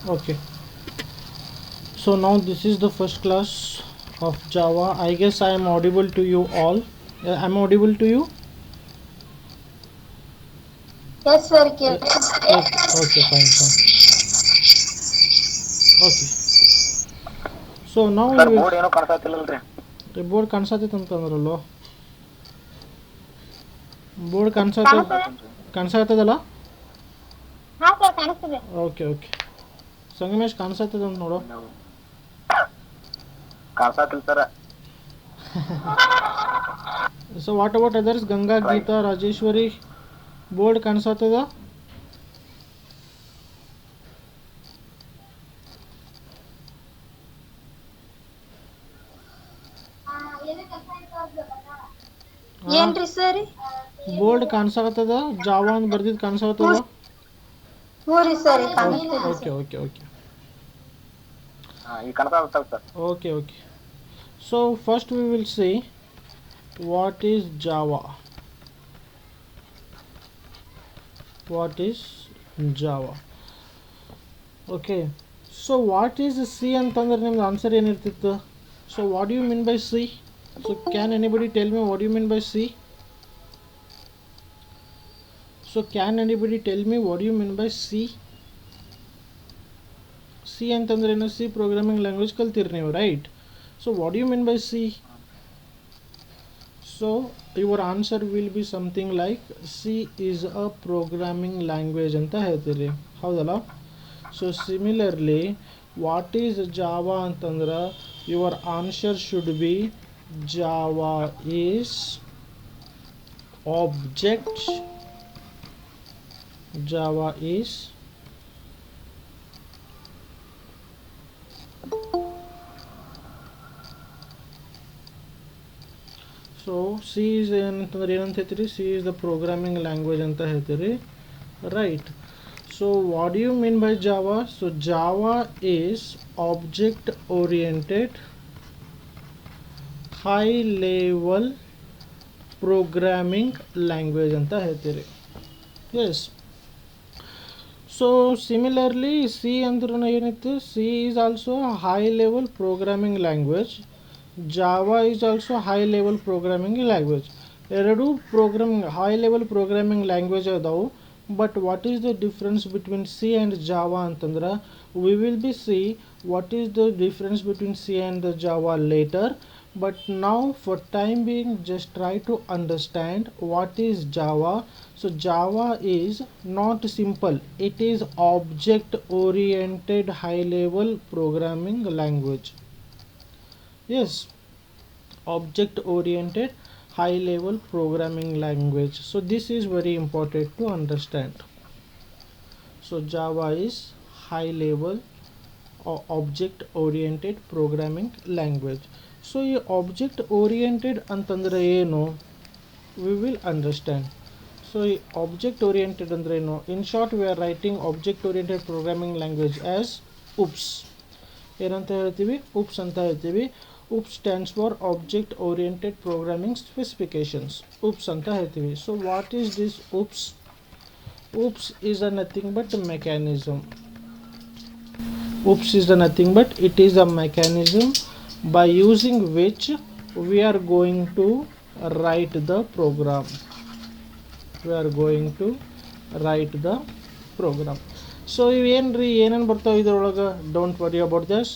Okay. So now this is the first class of Java. I guess I am audible to you all. I'm audible to you. Yes, sir. Okay, fine, fine. Okay. So now we sir will. Board ಏನೋ ಕಾಣಿಸ್ತಿಲ್ಲಲ್ರಿ. Board ಕಾಣಿಸತೈತೆ ಅಂತಂದ್ರಲ್ಲೋ. Board ಕಾಣಿಸ್ತಿದೆ. ಕಾಣಿಸತ್ತದಲ್ಲ. ಹಾ sir ಕಾಣಿಸ್ತಿದೆ. Okay okay. Sangamesh ಕಾಣಿಸತ್ತದ ಅಂತ ನೋಡು. ಕಾಣಿಸ್ತಿಲ್ಲ sir. So what about others? Ganga, Right. Geeta, Rajeshwari. Board ಕಾಣಿಸತ್ತದ. ಏನ್ರಿ sir? Board ಕಾಣಿಸತ್ತದ. Java ಅಂತ ಬರ್ದಿದ್ದು ಕಾಣಿಸತ್ತದ. ಹ್ಞೂ ರೀ ಸರ್ ಕಾಣಿಸ್ತಿದೆ. ಓಕೆ ಓಕೆ ಓಕೆ ಈಗ ಕಾಣಿಸ್ತಾ sir. okay okay. So first we will see what is Java. What is Java? Okay. So what is C ಅಂತಂದ್ರೆ ನಿಮ್ದು answer ಏನಿರ್ತಿತ್ತು? So what do you mean by C? So can anybody tell me what do you mean by C? So can anybody tell me what do you mean by C? C ಅಂತಂದ್ರೆ ಏನು? C programming language ಕಲ್ತಿರಿ ನೀವು, right? So what do you mean by C? So your answer will be something like C is a programming language ಅಂತ ಹೇಳ್ತೀರಿ, ಹೌದಲ್ಲ? So similarly what is Java ಅಂತಂದ್ರೆ your answer should be Java is object. Java is so C is ಏನಂತಂದ್ರೆ ಏನಂತ ಹೇಳ್ತೀರಿ? C is the programming language ಅಂತ ಹೇಳ್ತೀರಿ, right? So what you mean by Java? So Java is object oriented high level programming language ಅಂತ ಹೇಳ್ತೀರಿ, yes. So similarly C ಅಂದ್ರೂ ಏನಿತ್ತು? C is also high level programming language. Java is also high level programming language. ಎರಡು programming high level programming language ಅದಾವು. But what is the difference between C and Java ಅಂತಂದ್ರೆ we will be see what is the difference between C and the Java later. But now for time being just try to understand what is Java. So Java is not simple, it is object oriented high level programming language, yes, object oriented high level programming language. So this is very important to understand. So Java is high level object oriented programming language. So ಈ object oriented ಅಂತಂದರೆ ಏನು? We will understand. So ಈ object oriented ಅಂದ್ರೆ ಏನು? In short we are writing object oriented programming language as oops. ಏನಂತ ಹೇಳ್ತೀವಿ? Oops ಅಂತ ಹೇಳ್ತೀವಿ. Oops stands for object oriented programming specifications, oops ಅಂತ ಹೇಳ್ತೀವಿ. So what is this oops? Oops is a nothing but mechanism. Oops is the nothing but it is a mechanism by using which we are going to write the program. We are going to write the program. So ಏನ್ರಿ ಏನೇನು ಬರ್ತಾವೆ ಇದರೊಳಗೆ? Don't worry about this.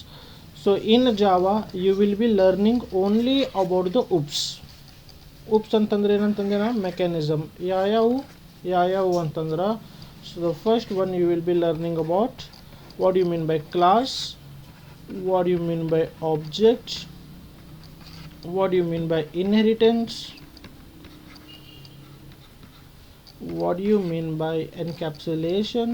So in Java you will be learning only about the oops. Oops ಅಂತಂದ್ರೆ ಏನಂತಂದ್ರೆ mechanism. ಯಾವ್ಯಾವು ಅಂತಂದ್ರೆ, so the first one you will be learning about what do you mean by class, what do you mean by object, what do you mean by inheritance, what do you mean by encapsulation,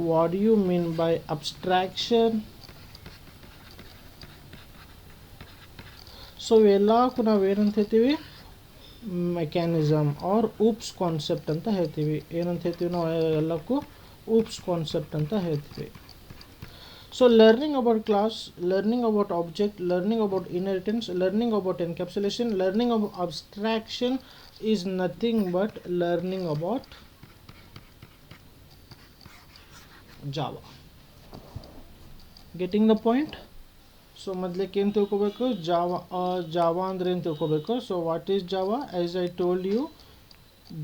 what do you mean by abstraction. So ಎಲ್ಲಕ್ಕೂ ನಾವೇನಂತ ಹೇಳ್ತೀವಿ? Mechanism R OOPS concept ಅಂತ ಹೇಳ್ತೀವಿ. ಏನಂತ ಹೇಳ್ತೀವಿ ನಾವು ಎಲ್ಲಕ್ಕೂ? OOPS concept ಅಂತ ಹೇಳ್ತೀವಿ. So learning about class, learning about object, learning about inheritance, learning about encapsulation, learning about abstraction is nothing but learning about Java. Getting the point? So ಮೊದಲಕ್ಕೆ ಏನು ತಿಳ್ಕೊಬೇಕು, ಜಾವಾ ಅಂದರೆ ಏನು ತಿಳ್ಕೊಬೇಕು. So what is Java? As I told you,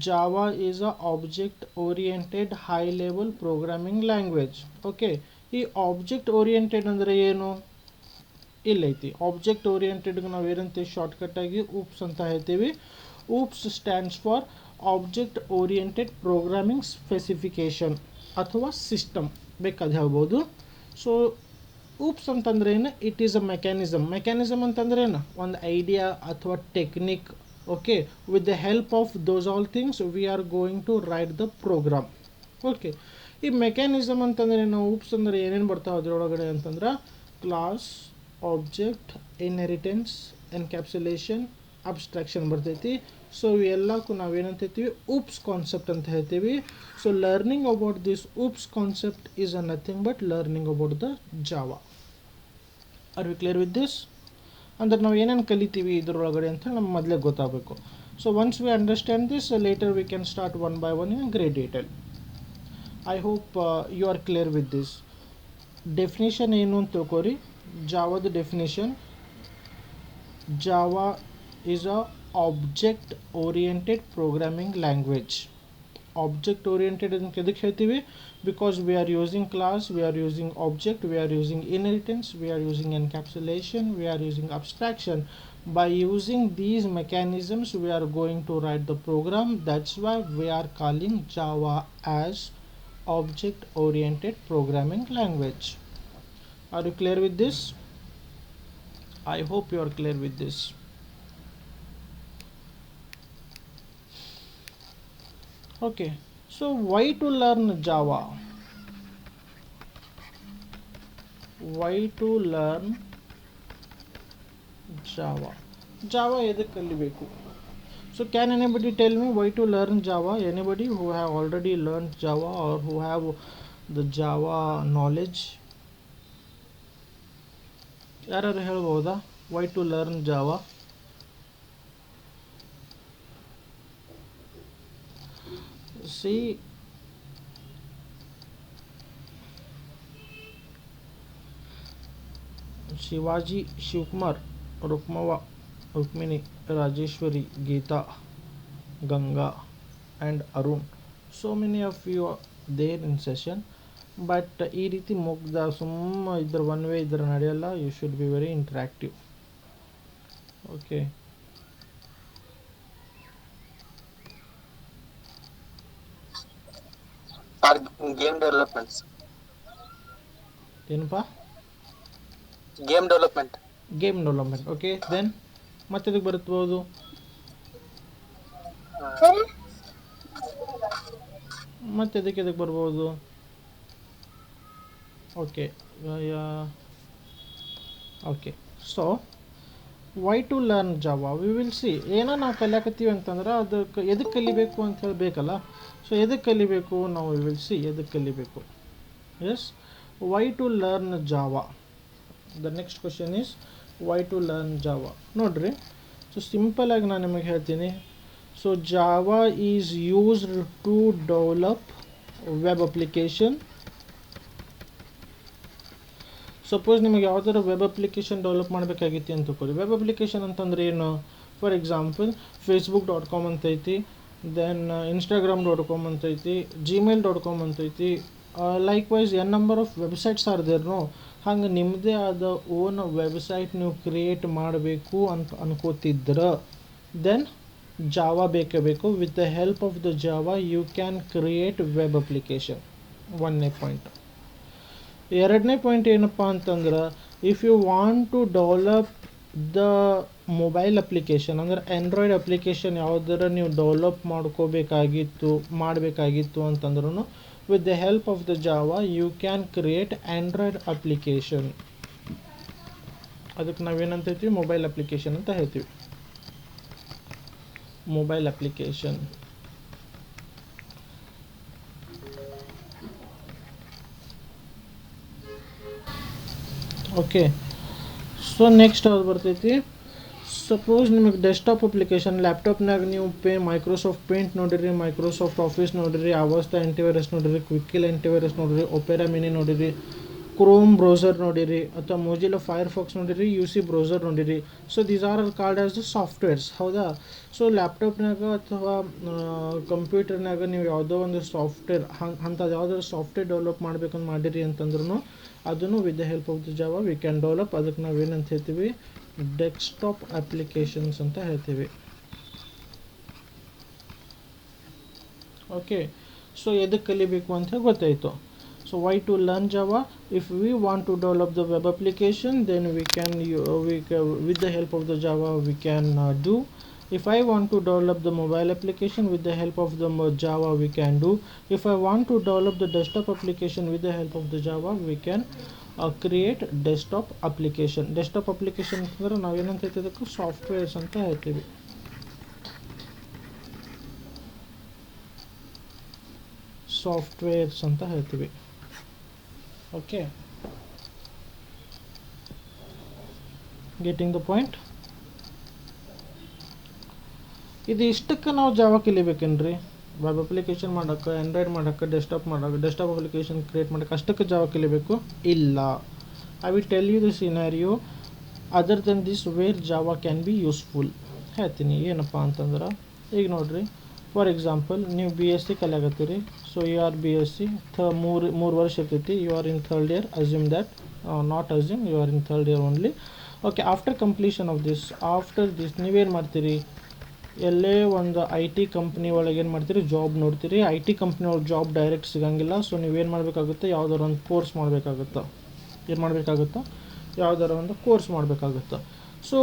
Java is a object oriented high level programming language. Okay, ಈ object oriented ಅಂದರೆ ಏನು? ಇಲ್ಲೈತಿ. Object ಓರಿಯೆಂಟೆಡ್ಗೆ ನಾವು ಏನಂತೀವಿ ಶಾರ್ಟ್ಕಟ್ಟಾಗಿ ಊಪ್ಸ್ ಅಂತ ಹೇಳ್ತೀವಿ. OOPs stands for object oriented programming specification ಅಥವಾ ಸಿಸ್ಟಮ್ ಬೇಕಾದ ಹೇಳ್ಬೋದು. ಸೊ ಊಪ್ಸ್ ಅಂತಂದ್ರೆ ಏನು? It is a mechanism. Mechanism ಅಂತಂದ್ರೆ ಏನು? ಒಂದು ಐಡಿಯಾ ಅಥವಾ technique. Okay, with the help of those all things we are going to write the program. Okay, ಈ ಮೆಕ್ಯಾನಿಸಮ್ ಅಂತಂದರೆ ನಾವು ಊಪ್ಸ್ ಅಂದರೆ ಏನೇನು ಬರ್ತಾವೆ ಅದರೊಳಗಡೆ ಅಂತಂದ್ರೆ class, object, inheritance, encapsulation, abstraction ಬರ್ತೈತಿ. ಸೊ ಇವೆಲ್ಲಕ್ಕೂ ನಾವೇನಂತೀವಿ? ಊಪ್ಸ್ ಕಾನ್ಸೆಪ್ಟ್ ಅಂತ ಹೇಳ್ತೀವಿ. So learning about this OOPs concept is a nothing but learning about the Java. Are we clear with this? ಅಂದ್ರೆ ನಾವು ಏನೇನು ಕಲಿತೀವಿ ಇದರೊಳಗಡೆ ಅಂತ ನಮ್ಗೆ ಮೊದಲೇ ಗೊತ್ತಾಗಬೇಕು. So once we understand this, later we can start one by one in great detail. I hope you are clear with this. Definition ಏನು ಅಂತ ತಿಳ್ಕೊರಿ. ಜಾವಾದ definition: Java is a object oriented programming language. Object oriented ಅಂತ ಎದಕ್ಕೆ ಹೇಳ್ತೀವಿ? Because we are using class, we are using object, we are using inheritance, we are using encapsulation, we are using abstraction. By using these mechanisms we are going to write the program. That's why we are calling Java as object oriented programming language. Are you clear with this? I hope you are clear with this. Okay, so why to learn Java? Why to learn Java? Java ಎದಕ್ಕೆ ಕಲಿಬೇಕು? So can anybody tell me why to learn Java? Anybody who have already learned Java or who have the Java knowledge? ಯಾರು ಹೇಳ್ಬೋದಾ? Why to learn Java? See, Shivaji, Shivakumar, Rukmavva, Rukmini, Rajeshwari, Geetha, Ganga and Arun. So many of you are there in session. But ಈ ರೀತಿ ಮುಗ್ದ ಸುಮ್ಮ ಇದ್ರ one way ಇದ್ರ ನಡೆಯಲ್ಲ. You should be very interactive. Okay, game developments. ಏನಪ್ಪ? Game development. Game development. Okay, then ಮತ್ತೆ ಇದಕ್ಕೆ ಬರುತ್ಬೋದು? ಮತ್ತೆ ಇದಕ್ಕೆ ಬರ್ಬೋದು? Okay okay, so why to learn Java we will see. ಏನೋ ನಾವು ಕಲಿಯಾಕತ್ತೀವಿ ಅಂತಂದ್ರೆ ಅದಕ್ಕೆ ಎದಕ್ಕೆ ಕಲಿಬೇಕು ಅಂತ ಹೇಳಬೇಕಲ್ಲ. ಸೊ ಎದಕ್ಕೆ ಕಲಿಬೇಕು ನಾವು ವಿ ವಿಲ್ ಸಿ ಎದಕ್ಕೆ ಕಲಿಬೇಕು. Yes, why to learn Java. The next question is why to learn Java. ನೋಡಿರಿ, ಸೊ ಸಿಂಪಲಾಗಿ ನಾನು ನಿಮಗೆ ಹೇಳ್ತೀನಿ. So Java is used to develop web application. Suppose ನಿಮಗೆ ಯಾವುದಾದ್ರು ವೆಬ್ ಅಪ್ಲಿಕೇಶನ್ ಡೆವಲಪ್ ಮಾಡಬೇಕಾಗಿತ್ತು ಅಂತ ತಿಳ್ಕೊಳ್ಳಿ. ವೆಬ್ ಅಪ್ಲಿಕೇಶನ್ ಅಂತಂದ್ರೆ ಏನು? ಫಾರ್ ಎಕ್ಸಾಂಪಲ್ facebook.com ಅಂತ ಐತಿ, ದೆನ್ instagram.com ಅಂತ ಐತಿ, gmail.com ಅಂತ ಐತಿ. Likewise N number of websites are there. No, ಹಂಗೆ ನಿಮ್ಮದೇ ಆದ ಓನ್ ವೆಬ್ಸೈಟ್ ನೀವು ಕ್ರಿಯೇಟ್ ಮಾಡಬೇಕು ಅಂತ ಅನ್ಕೋತಿದ್ರೆ ದೆನ್ ಜಾವಾ ಬೇಕೇ ಬೇಕು. With the help of the Java you can create web application. ಒಂದನೇ ಪಾಯಿಂಟ್. ಎರಡನೇ ಪಾಯಿಂಟ್ ಏನಪ್ಪ ಅಂತಂದ್ರೆ, if you want to develop the mobile application ಅಂದ್ರೆ ಆ್ಯಂಡ್ರಾಯ್ಡ್ ಅಪ್ಲಿಕೇಶನ್ ಯಾವುದರ ನೀವು ಡೆವಲಪ್ ಮಾಡಬೇಕಾಗಿತ್ತು ಅಂತಂದ್ರೂ with the help of the Java you can create Android application. ಅದಕ್ಕೆ ನಾವೇನಂತ ಹೇಳ್ತೀವಿ? ಮೊಬೈಲ್ ಅಪ್ಲಿಕೇಶನ್ ಅಂತ ಹೇಳ್ತೀವಿ. Mobile application. Okay, so next ಯಾವ್ದು ಬರ್ತೈತಿ? ಸಪೋಸ್ ನಿಮಗೆ ಡೆಸ್ಕ್ಟಾಪ್ ಅಪ್ಲಿಕೇಶನ್ ಲ್ಯಾಪ್ಟಾಪ್ನಾಗ ನೀವು ಮೈಕ್ರೋಸಾಫ್ಟ್ ಪೇಂಟ್ ನೋಡಿರಿ, ಮೈಕ್ರೋಸಾಫ್ಟ್ ಆಫೀಸ್ ನೋಡಿರಿ, ಅವಸ್ತಾ ಆ್ಯಂಟಿವೈರಸ್ ನೋಡಿರಿ, ಕ್ವಿಕ್ಕಿಲ್ ಆ್ಯಂಟಿವೈರಸ್ ನೋಡಿರಿ, ಒಪೆರಾ ಮಿನಿ ನೋಡಿರಿ, ಕ್ರೋಮ್ ಬ್ರೌಸರ್ ನೋಡಿರಿ, ಅಥವಾ ಮೊಜಿಲಾ ಫೈರ್ಫಾಕ್ಸ್ ನೋಡಿರಿ, ಯು ಸಿ ಬ್ರೌಸರ್ ನೋಡಿರಿ. So these are called as the softwares, ಹೌದಾ? ಸೊ ಲ್ಯಾಪ್ಟಾಪ್ನಾಗ ಅಥವಾ ಕಂಪ್ಯೂಟರ್ನಾಗ ನೀವು ಯಾವುದೋ ಒಂದು ಸಾಫ್ಟ್ವೇರ್ ಅಂಥದ್ದು ಯಾವುದಾದ್ರು ಸಾಫ್ಟ್ವೇರ್ ಡೆವಲಪ್ ಮಾಡ್ಬೇಕಂತ ಮಾಡಿರಿ ಅಂತಂದ್ರೂ ಅದನ್ನು with the help of the Java we can develop. ಅದಕ್ಕೆ ನಾವೇನಂತ ಹೇಳ್ತೀವಿ? ಡೆಸ್ಕ್ಟಾಪ್ ಅಪ್ಲಿಕೇಶನ್ಸ್ ಅಂತ ಹೇಳ್ತೀವಿ. ಓಕೆ, ಸೊ ಎದಕ್ಕೆ ಕಲಿಬೇಕು ಅಂತ ಗೊತ್ತಾಯಿತು. So why to learn Java? If we want to develop the web application, then we can with the help of the Java we can do. If I want to develop the mobile application, with the help of the Java we can do. If I want to develop the desktop application, with the help of the Java we can create desktop application. Desktop application ಅಂದ್ರೆ ನಾವು ಏನಂತ ಹೇಳ್ತಿದ್ದಕ್ಕೆ softwares ಅಂತ ಹೇಳ್ತೀವಿ. Softwares ಅಂತ ಹೇಳ್ತೀವಿ. Okay, getting the point? ಇದು ಇಷ್ಟಕ್ಕೆ ನಾವು ಜಾವಾ ಕಲಿಬೇಕೇನ್ರಿ? ವೆಬ್ ಅಪ್ಲಿಕೇಶನ್ ಮಾಡೋಕ್ಕೆ, ಆ್ಯಂಡ್ರಾಯ್ಡ್ ಮಾಡೋಕ್ಕೆ, ಡೆಸ್ಕ್ಟಾಪ್ ಅಪ್ಲಿಕೇಶನ್ ಕ್ರಿಯೇಟ್ ಮಾಡೋಕ್ಕೆ ಅಷ್ಟಕ್ಕೆ ಜಾವಾ ಕಲಿಬೇಕು? ಇಲ್ಲ. I will tell you the scenario other then this where Java can be useful. ಹೇಳ್ತೀನಿ ಏನಪ್ಪ ಅಂತಂದ್ರೆ, ಈಗ ನೋಡಿರಿ, ಫಾರ್ ಎಕ್ಸಾಂಪಲ್ ನೀವು BSc ಕಲಿಯಾಗತ್ತೀರಿ. ಸೊ ಯು ಆರ್ BSc ಮೂರು ವರ್ಷ ಇರ್ತೈತಿ. You are in third year. Assume that, not assume, you are in third year only. Okay, after completion of this, ನೀವೇನು ಮಾಡ್ತೀರಿ? ಎಲ್ಲೇ ಒಂದು IT ಕಂಪ್ನಿ ಒಳಗೆ ಏನು ಮಾಡ್ತೀರಿ? ಜಾಬ್ ನೋಡ್ತೀರಿ. IT ಕಂಪ್ನಿ ಒಳಗೆ ಜಾಬ್ ಡೈರೆಕ್ಟ್ ಸಿಗೋಂಗಿಲ್ಲ. ಸೊ ನೀವೇನು ಮಾಡಬೇಕಾಗುತ್ತೆ? ಯಾವ್ದಾರು ಒಂದು ಕೋರ್ಸ್ ಮಾಡಬೇಕಾಗುತ್ತೆ. ಏನು ಮಾಡಬೇಕಾಗುತ್ತೆ? ಯಾವ್ದಾರು ಒಂದು ಕೋರ್ಸ್ ಮಾಡಬೇಕಾಗುತ್ತೆ. ಸೊ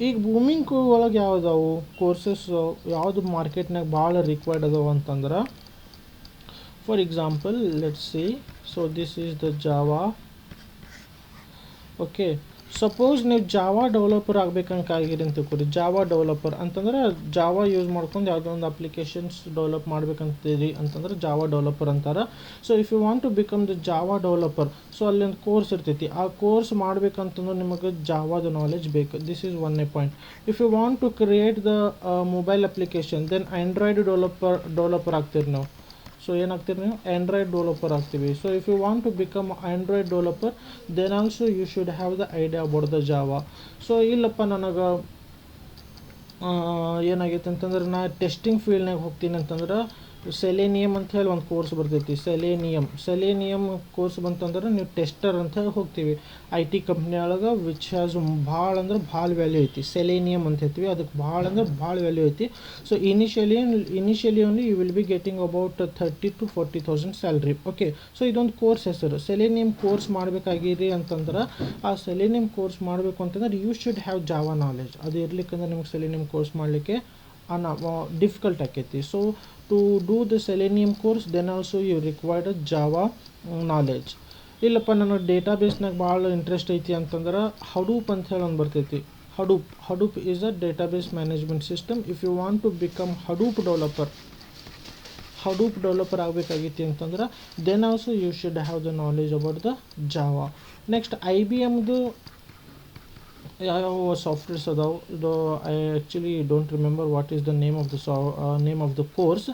ಈಗ ಬೂಮಿಂಗ್ ಒಳಗೆ ಯಾವುದಾವು ಕೋರ್ಸಸ್, ಯಾವುದು ಮಾರ್ಕೆಟ್ನಾಗ ಭಾಳ ರಿಕ್ವೈರ್ಡ್ ಅದಾವ ಅಂತಂದ್ರೆ, for example let's see. So this is the Java. Okay, suppose ನೀವು ಜಾವಾ ಡೆವಲಪರ್ ಆಗ್ಬೇಕಂತ ಆಗಿರಿ ಅಂತ ತಿಳ್ಕೊರಿ. ಜಾವಾ ಡೆವಲಪರ್ ಅಂತಂದ್ರೆ ಜಾವಾ ಯೂಸ್ ಮಾಡ್ಕೊಂಡು ಯಾವುದೋ ಒಂದು ಅಪ್ಲಿಕೇಶನ್ಸ್ ಡೆವಲಪ್ ಮಾಡ್ಬೇಕಂತೀರಿ ಅಂತಂದ್ರೆ ಜಾವಾ ಡೆವಲಪರ್ ಅಂತಾರೆ. So if you want to become the Java developer, so ಅಲ್ಲಿ ಒಂದು ಕೋರ್ಸ್ ಇರ್ತೈತಿ. ಆ ಕೋರ್ಸ್ ಮಾಡ್ಬೇಕಂತಂದ್ರೆ ನಿಮಗೆ ಜಾವಾದ ನಾಲೆಜ್ ಬೇಕು. ದಿಸ್ ಈಸ್ ಒನ್ನೇ point. If you want to create the mobile application, then Android developer ಆಗ್ತೀರಿ ನಾವು. ಸೊ ಏನಾಗ್ತೀರಿ ನೀವು? ಆ್ಯಂಡ್ರಾಯ್ಡ್ ಡೆವಲಪರ್ ಆಗ್ತೀವಿ. So if you want to become Android developer, then also you should have the idea about the Java. So ಇಲ್ಲಪ್ಪ ನನಗೆ ಏನಾಗೈತೆ ಅಂತಂದ್ರೆ ನಾ testing ಫೀಲ್ಡ್ನಾಗ ಹೋಗ್ತೀನಿ ಅಂತಂದ್ರೆ ಸೆಲೆನಿಯಮ್ ಅಂತ ಹೇಳಿ ಒಂದು ಕೋರ್ಸ್ ಬರ್ತೈತಿ. ಸೆಲೆನಿಯಮ್ ಕೋರ್ಸ್ ಬಂತಂದ್ರೆ ನೀವು ಟೆಸ್ಟರ್ ಅಂತ ಹೇಳಿ ಹೋಗ್ತೀವಿ. IT ಕಂಪ್ನಿ ಒಳಗೆ ವಿಚ್ ಹ್ಯಾಸ್ ಭಾಳ ಅಂದ್ರೆ ಭಾಳ ವ್ಯಾಲ್ಯೂ ಐತಿ. ಸೆಲೆನಿಯಮ್ ಅಂತ ಹೇಳ್ತೀವಿ. ಅದಕ್ಕೆ ಭಾಳ ಅಂದ್ರೆ ಭಾಳ ವ್ಯಾಲ್ಯೂ ಐತಿ. So initially only you will be getting about 30,000 to 40,000 salary. Okay, so ಇದೊಂದು ಕೋರ್ಸ್ ಹೆಸರು. ಸೆಲೆನಿಯಮ್ ಕೋರ್ಸ್ ಮಾಡಬೇಕಾಗಿರಿ ಅಂತಂದ್ರೆ, ಆ ಸೆಲೆನಿಯಮ್ ಕೋರ್ಸ್ ಮಾಡಬೇಕು ಅಂತಂದ್ರೆ you should have Java knowledge. ಅದು ಇರ್ಲಿಕ್ಕಂದ್ರೆ ನಿಮ್ಗೆ ಸೆಲೆನಿಯಮ್ ಕೋರ್ಸ್ ಮಾಡಲಿಕ್ಕೆ ಡಿಫಿಕಲ್ಟ್ ಆಕೈತಿ. So to do the selenium course, then also you required a java knowledge. ಇಲ್ಲಪ್ಪ ನನಗೆ ಡೇಟಾಬೇಸ್ನಾಗ ಭಾಳ ಇಂಟ್ರೆಸ್ಟ್ ಐತಿ ಅಂತಂದ್ರೆ ಹಡೂಪ್ ಅಂತ ಹೇಳಿ ಒಂದು ಬರ್ತೈತಿ. Hadoop is a database management system. If you want to become Hadoop developer ಆಗಬೇಕಾಗಿತ್ತು ಅಂತಂದ್ರೆ then also you should have the knowledge about the Java. Next IBMದು ಯಾವ ಸಾಫ್ಟ್ವೇರ್ಸ್ ಅದಾವೆ. ಇದು I actually don't remember what is the name of the course.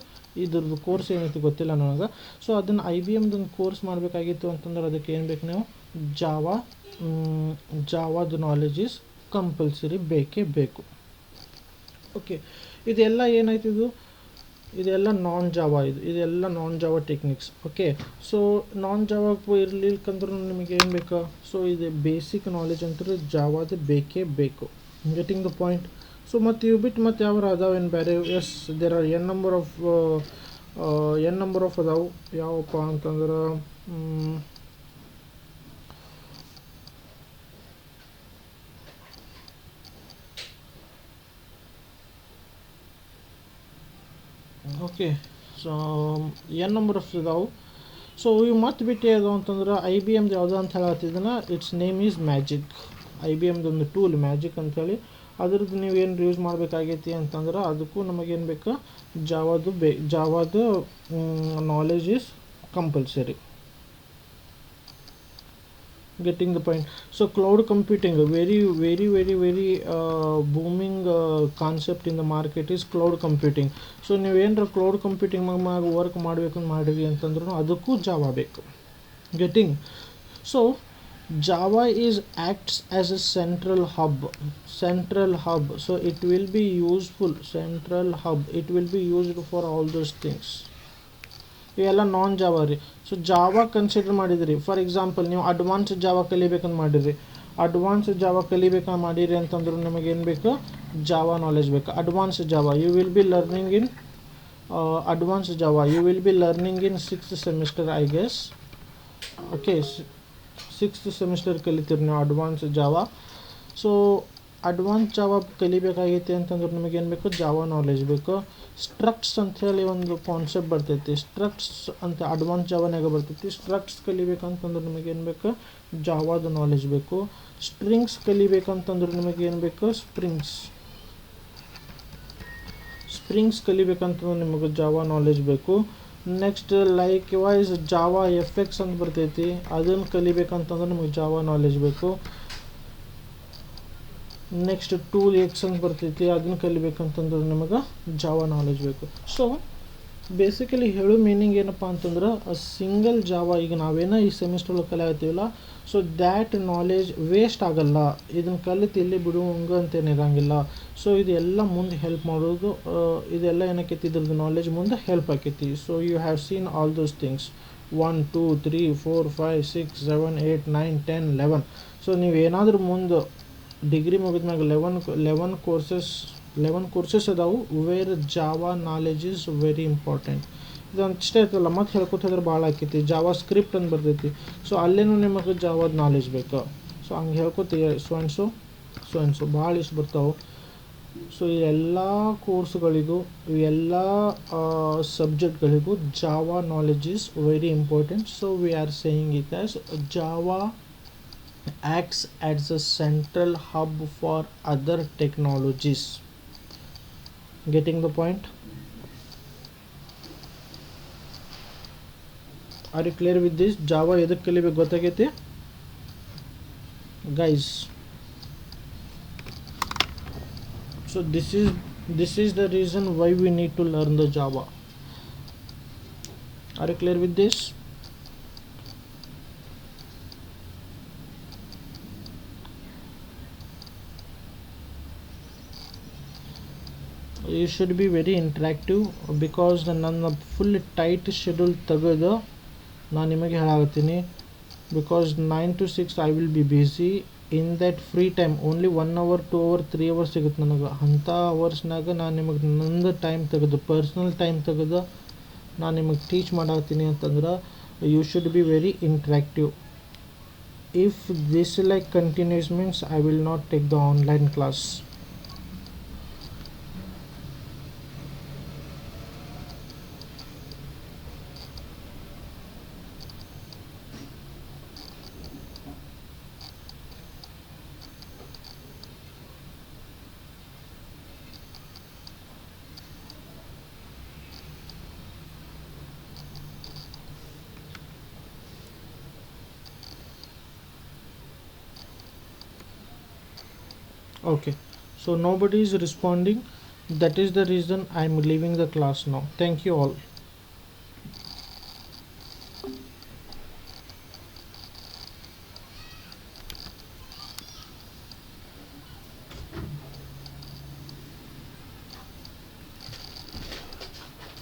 ಇದ್ರದ್ದು course ಏನೈತಿ ಗೊತ್ತಿಲ್ಲ ನನಗೆ. ಸೊ ಅದನ್ನು IBMದೊಂದು ಕೋರ್ಸ್ ಮಾಡಬೇಕಾಗಿತ್ತು ಅಂತಂದ್ರೆ ಅದಕ್ಕೆ ಏನು ಬೇಕು? ನೀವು ಜಾವಾದ ನಾಲೆಜ್ ಈಸ್ ಕಂಪಲ್ಸರಿ, ಬೇಕೇ ಬೇಕು. ಓಕೆ, ಇದೆಲ್ಲ ಏನಾಯ್ತಿದು? ಇದೆಲ್ಲ ನಾನ್ ಜಾವಾ ಟೆಕ್ನಿಕ್ಸ್. ಓಕೆ, ಸೊ ನಾನ್ ಜಾವಾ ಇರಲಿಕ್ಕಂದ್ರೂ ನಿಮಗೆ ಏನು ಬೇಕು? ಸೊ ಇದು ಬೇಸಿಕ್ ನಾಲೆಜ್ ಅಂತಂದ್ರೆ ಜಾವಾದ ಬೇಕೇ ಬೇಕು. Getting the point? ಸೊ ಮತ್ತು ಇವು ಬಿಟ್ಟು ಮತ್ತು ಯಾವ ಅದಾವೇನು ಬೇರೆ? Yes, there are N number of ಅದಾವು. ಯಾವಪ್ಪ ಅಂತಂದ್ರೆ okay, so N number of ಇದಾವೆ. ಸೊ ಇವು ಮತ್ತೆ ಬಿಟ್ಟು ಯಾವುದು ಅಂತಂದ್ರೆ IBMದು ಯಾವುದೋ ಅಂತ ಹೇಳತ್ತಿದ್ದನ, ಇಟ್ಸ್ ನೇಮ್ ಈಸ್ ಮ್ಯಾಜಿಕ್. IBMದೊಂದು ಟೂಲ್ ಮ್ಯಾಜಿಕ್ ಅಂಥೇಳಿ. ಅದ್ರದ್ದು ನೀವೇನು ಯೂಸ್ ಮಾಡಬೇಕಾಗೈತಿ ಅಂತಂದ್ರೆ ಅದಕ್ಕೂ ನಮಗೇನು ಬೇಕು? ಜಾವಾದು knowledge is compulsory. Getting the point. So cloud computing, a very booming concept in the market is cloud computing. So ನೀವೇನರ ಕ್ಲೌಡ್ ಕಂಪ್ಯೂಟಿಂಗ್ ಮ್ಯಾಗ ವರ್ಕ್ ಮಾಡಬೇಕು ಮಾಡಿರಿ ಅಂತಂದ್ರೂ ಅದಕ್ಕೂ ಜಾವಾ ಬೇಕು. Getting. So Java is acts as a central hub. So it will be useful. Central hub, it will be used for all those things. ಇವೆಲ್ಲ ನಾನ್ Java ರೀ. ಸೊ ಜಾವಾ ಕನ್ಸಿಡರ್ ಮಾಡಿದ್ರಿ, ಫಾರ್ ಎಕ್ಸಾಂಪಲ್ ನೀವು advance Java ಕಲಿಬೇಕಂತ ಮಾಡಿರಿ. Advance Java ಕಲಿಬೇಕಂತ ಮಾಡಿರಿ ಅಂತಂದ್ರೆ ನಿಮಗೆ ಏನು ಬೇಕು? ಜಾವಾ ನಾಲೆಜ್ ಬೇಕು. Advance Java you will be learning in advance Java you will be learning in 6th semester I guess. Okay, 6th semester ಕಲಿತೀರಿ ನೀವು advance Java. So advance Java ಕಲಿಬೇಕಾಗೈತಿ ಅಂತಂದ್ರೆ ನಿಮಗೆ ಏನು ಬೇಕು? ಜಾವಾ ನಾಲೆಜ್ ಬೇಕು. ಸ್ಟ್ರಕ್ಟ್ಸ್ ಅಂಥೇಳಿ ಒಂದು ಕಾನ್ಸೆಪ್ಟ್ ಬರ್ತೈತಿ. ಸ್ಟ್ರಕ್ಟ್ಸ್ ಅಂತ ಅಡ್ವಾನ್ಸ್ ಜಾವಾನಾಗ ಬರ್ತೈತಿ. ಸ್ಟ್ರಕ್ಟ್ಸ್ ಕಲಿಬೇಕಂತಂದ್ರೆ ನಿಮಗೆ ಏನು ಬೇಕು? ಜಾವಾದ ನಾಲೆಜ್ ಬೇಕು. ಸ್ಟ್ರಿಂಗ್ಸ್ ಕಲಿಬೇಕಂತಂದ್ರೆ ನಿಮಗೆ ಏನು ಬೇಕು? ಸ್ಪ್ರಿಂಗ್ಸ್ ಕಲಿಬೇಕಂತಂದ್ರೆ ನಿಮಗೆ ಜಾವಾ ನಾಲೆಜ್ ಬೇಕು. Next likewise Java FX ಅಂತ ಬರ್ತೈತಿ, ಅದನ್ನು ಕಲಿಬೇಕಂತಂದ್ರೆ ನಿಮಗೆ ಜಾವಾ ನಾಲೆಜ್ ಬೇಕು. ನೆಕ್ಸ್ಟ್ ಟೂಲ್ ಎಕ್ಸ್ ಅಂತ ಬರ್ತೈತಿ, ಅದನ್ನು ಕಲಿಬೇಕಂತಂದ್ರೆ ನಿಮಗೆ ಜಾವಾ ನಾಲೆಜ್ ಬೇಕು. ಸೊ ಬೇಸಿಕಲಿ ಹೇಳೋ ಮೀನಿಂಗ್ ಏನಪ್ಪ ಅಂತಂದ್ರೆ ಸಿಂಗಲ್ ಜಾವಾ ಈಗ ನಾವೇನೋ ಈ ಸೆಮಿಸ್ಟ್ರಲ್ಲಿ ಕಲಿಯತ್ತೀವಲ್ಲ, ಸೊ ದ್ಯಾಟ್ ನಾಲೆಜ್ ವೇಸ್ಟ್ ಆಗಲ್ಲ. ಇದನ್ನು ಕಲಿತು ಇಲ್ಲಿ ಬಿಡುವಂಗೆ ಅಂತೇನಿರಂಗಿಲ್ಲ. ಸೊ ಇದೆಲ್ಲ ಮುಂದೆ ಹೆಲ್ಪ್ ಮಾಡೋದು, ಇದೆಲ್ಲ ಏನಕ್ಕೈತಿ ಇದ್ರದ್ದು ನಾಲೆಜ್ ಮುಂದೆ ಹೆಲ್ಪ್ ಆಕೈತಿ. So you have seen all those things 1 2 3 4 5 6 7 8 9 10 11. So ನೀವೇನಾದರೂ ಮುಂದೆ ಡಿಗ್ರಿ ಮುಗಿದ್ಮ್ಯಾಗ 11 ಕೋರ್ಸಸ್ ಅದಾವು where Java knowledge is very important. ಇದೊಂದಿಷ್ಟೇ ಇರ್ತಲ್ಲ, ಮತ್ತೆ ಹೇಳ್ಕೊತಿದ್ರೆ ಭಾಳ ಆಕೈತಿ. ಜಾವಾ ಸ್ಕ್ರಿಪ್ಟ್ ಅಂತ ಬರ್ತೈತಿ, ಸೊ ಅಲ್ಲೇನೂ ನಿಮಗೆ ಜಾವಾದ ನಾಲೆಜ್ ಬೇಕು. ಸೊ ಹಂಗೆ ಹೇಳ್ಕೊತೀವಿ ಸೊ ಆ್ಯಂಡ್ ಸೊ ಭಾಳ ಇಷ್ಟು ಬರ್ತಾವೆ. ಸೊ ಈ ಎಲ್ಲ ಕೋರ್ಸ್ಗಳಿಗೂ ಎಲ್ಲ ಸಬ್ಜೆಕ್ಟ್ಗಳಿಗೂ Java knowledge is very important. So we are saying it as Java acts as a central hub for other technologies. Getting the point? Are you clear with this? Java eduk kalibe gottagete guys. So this is the reason why we need to learn the Java. Are you clear with this? You should be very interactive because ನನ್ನ full tight schedule ತೆಗೆದು ನಾನು ನಿಮಗೆ ಹೇಳಾಕತ್ತೀನಿ. Because 9 to 6 I will be busy. In that free time only 1 hour 2 hour 3 hours ಸಿಗುತ್ತೆ ನನಗೆ. ಅಂಥ ಅವರ್ಸ್ನಾಗ ನಾನು ನಿಮಗೆ ನಂದು ಟೈಮ್ ತೆಗೆದು ಪರ್ಸ್ನಲ್ ಟೈಮ್ ತೆಗೆದು ನಾನು ನಿಮಗೆ ಟೀಚ್ ಮಾಡಾಕತ್ತೀನಿ ಅಂತಂದ್ರೆ you should be very interactive. If this like continues means I will not take the online class. Okay, so nobody is responding. That is the reason I am leaving the class now. Thank you all.